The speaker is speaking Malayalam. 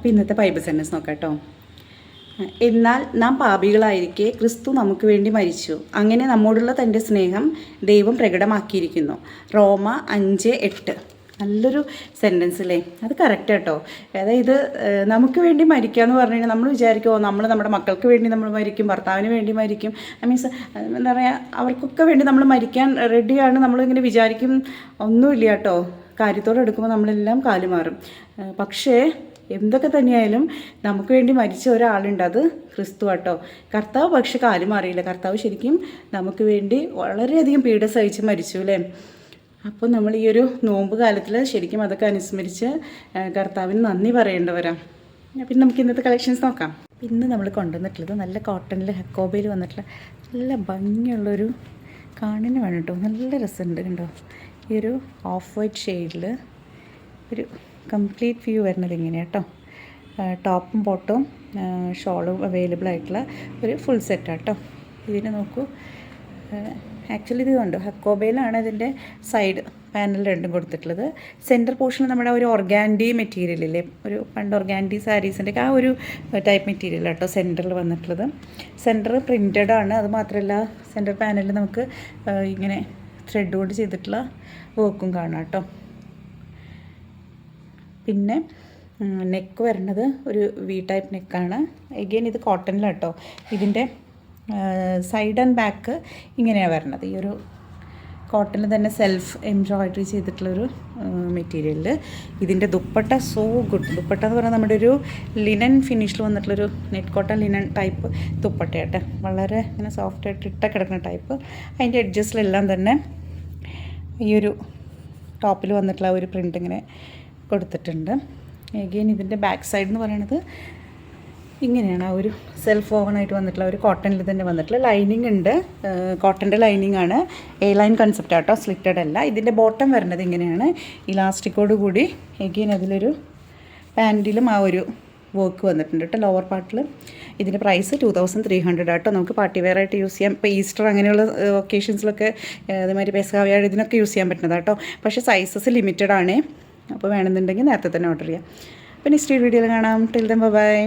അപ്പോൾ ഇന്നത്തെ ബൈബിൾ സെൻറ്റൻസ് നോക്കാം കേട്ടോ. എന്നാൽ നാം പാപികളായിരിക്കെ ക്രിസ്തു നമുക്ക് വേണ്ടി മരിച്ചു, അങ്ങനെ നമ്മോടുള്ള തൻ്റെ സ്നേഹം ദൈവം പ്രകടമാക്കിയിരിക്കുന്നു. റോമ 5:8. നല്ലൊരു സെൻറ്റൻസ് അല്ലേ? അത് കറക്റ്റ് കേട്ടോ. അതായത് നമുക്ക് വേണ്ടി മരിക്കുക എന്ന് പറഞ്ഞു കഴിഞ്ഞാൽ നമ്മൾ വിചാരിക്കുമോ നമ്മൾ നമ്മുടെ മക്കൾക്ക് വേണ്ടി നമ്മൾ മരിക്കും, ഭർത്താവിന് വേണ്ടി മരിക്കും, മീൻസ് എന്താ പറയുക, അവർക്കൊക്കെ വേണ്ടി നമ്മൾ മരിക്കാൻ റെഡിയാണ് നമ്മളിങ്ങനെ വിചാരിക്കും. ഒന്നുമില്ല കേട്ടോ. കാര്യത്തോടെ എടുക്കുമ്പോൾ നമ്മളെല്ലാം കാലുമാറും. പക്ഷേ എന്തൊക്കെ തന്നെയായാലും നമുക്ക് വേണ്ടി മരിച്ച ഒരാളുണ്ട്, അത് ക്രിസ്തു കേട്ടോ. കർത്താവ് പക്ഷെ കാല് മാറിയില്ല. കർത്താവ് ശരിക്കും നമുക്ക് വേണ്ടി വളരെയധികം പീഡ സഹിച്ച് മരിച്ചു അല്ലേ. അപ്പോൾ നമ്മൾ ഈ ഒരു നോമ്പ് കാലത്തിൽ ശരിക്കും അതൊക്കെ അനുസ്മരിച്ച് കർത്താവിന് നന്ദി പറയേണ്ടവരാ. പിന്നെ നമുക്ക് ഇന്നത്തെ കളക്ഷൻസ് നോക്കാം. ഇന്ന് നമ്മൾ കൊണ്ടുവന്നിട്ടുള്ളത് നല്ല കോട്ടണിൽ ഹക്കോബയിൽ വന്നിട്ടുള്ള നല്ല ഭംഗിയുള്ളൊരു കാണിന് വേണം കേട്ടോ. നല്ല രസമുണ്ട് കണ്ടോ. ഈ ഒരു ഓഫ് വൈറ്റ് ഷെയ്ഡിൽ ഒരു കംപ്ലീറ്റ് വ്യൂ വരുന്നത് ഇങ്ങനെയാണ് കേട്ടോ. ടോപ്പും ബോട്ടവും ഷോളും അവൈലബിൾ ആയിട്ടുള്ള ഒരു ഫുൾ സെറ്റാണ് കേട്ടോ. ഇതിന് നോക്കൂ, ആക്ച്വലി ഇത് കണ്ടു ഹക്കോബയിലാണ് ഇതിൻ്റെ സൈഡ് പാനൽ രണ്ടും കൊടുത്തിട്ടുള്ളത്. സെൻറ്റർ പോർഷനിൽ നമ്മുടെ ഒരു ഓർഗാൻഡി മെറ്റീരിയലില്ലേ, ഒരു പണ്ട് ഓർഗാൻഡി സാരീസിൻ്റെ ആ ഒരു ടൈപ്പ് മെറ്റീരിയൽ കേട്ടോ സെൻറ്ററിൽ വന്നിട്ടുള്ളത്. സെൻറ്റർ പ്രിൻറ്റഡ് ആണ്. അത് മാത്രമല്ല സെൻറ്റർ പാനലിൽ നമുക്ക് ഇങ്ങനെ ത്രെഡ് കൊണ്ട് ചെയ്തിട്ടുള്ള വർക്കും കാണാം കേട്ടോ. പിന്നെ നെക്ക് വരുന്നത് ഒരു വി ടൈപ്പ് നെക്കാണ്. എഗെയിൻ ഇത് കോട്ടണിലാണ് കേട്ടോ. ഇതിൻ്റെ സൈഡ് ആൻഡ് ബാക്ക് ഇങ്ങനെയാണ് വരുന്നത്. ഈ ഒരു കോട്ടണിൽ തന്നെ സെൽഫ് എംബ്രോയിഡറി ചെയ്തിട്ടുള്ളൊരു മെറ്റീരിയലിൽ. ഇതിൻ്റെ ദുപ്പട്ട സോ ഗുഡ്. ദുപ്പട്ട എന്ന് പറഞ്ഞാൽ നമ്മുടെ ഒരു ലിനൻ ഫിനിഷിൽ വന്നിട്ടുള്ളൊരു നെറ്റ് കോട്ടൺ ലിനൻ ടൈപ്പ് ദുപ്പട്ടയാട്ടെ. വളരെ ഇങ്ങനെ സോഫ്റ്റായിട്ട് ഇട്ട കിടക്കുന്ന ടൈപ്പ്. അതിൻ്റെ എഡ്ജസിലെല്ലാം തന്നെ ഈ ഒരു ടോപ്പിൽ വന്നിട്ടുള്ള ഒരു പ്രിൻ്റ് ഇങ്ങനെ കൊടുത്തിട്ടുണ്ട്. എഗെയിൻ ഇതിൻ്റെ ബാക്ക് സൈഡ് എന്ന് പറയുന്നത് ഇങ്ങനെയാണ്. ആ ഒരു സെൽഫ് ഓവനായിട്ട് വന്നിട്ടുള്ള ഒരു കോട്ടണിൽ തന്നെ വന്നിട്ടുള്ള ലൈനിങ് ഉണ്ട്. കോട്ടൻ്റെ ലൈനിങ് ആണ്. എ ലൈൻ കൺസെപ്റ്റ് ആട്ടോ, സ്ലിറ്റഡ് അല്ല. ഇതിൻ്റെ ബോട്ടം വരുന്നത് ഇങ്ങനെയാണ്, ഇലാസ്റ്റിക്കോട് കൂടി. എഗെയിൻ അതിലൊരു പാൻറ്റിലും ആ ഒരു വർക്ക് വന്നിട്ടുണ്ട് കേട്ടോ ലോവർ പാർട്ടിൽ. ഇതിൻ്റെ പ്രൈസ് 2300 ആട്ടോ. നമുക്ക് പാർട്ടി വെയർ ആയിട്ട് യൂസ് ചെയ്യാം. ഇപ്പോൾ ഈസ്റ്റർ അങ്ങനെയുള്ള ഒക്കേഷൻസിലൊക്കെ അതേമാതിരി പെസഹാവ്യാഴ് ഇതിനൊക്കെ യൂസ് ചെയ്യാൻ പറ്റുന്നതാട്ടോ. പക്ഷേ സൈസസ് ലിമിറ്റഡ് ആണ്. അപ്പോൾ വേണമെന്നുണ്ടെങ്കിൽ നേരത്തെ തന്നെ ഓർഡർ ചെയ്യാം. അപ്പോൾ നെക്സ്റ്റ് വീഡിയോയിൽ കാണാം. Till then bye.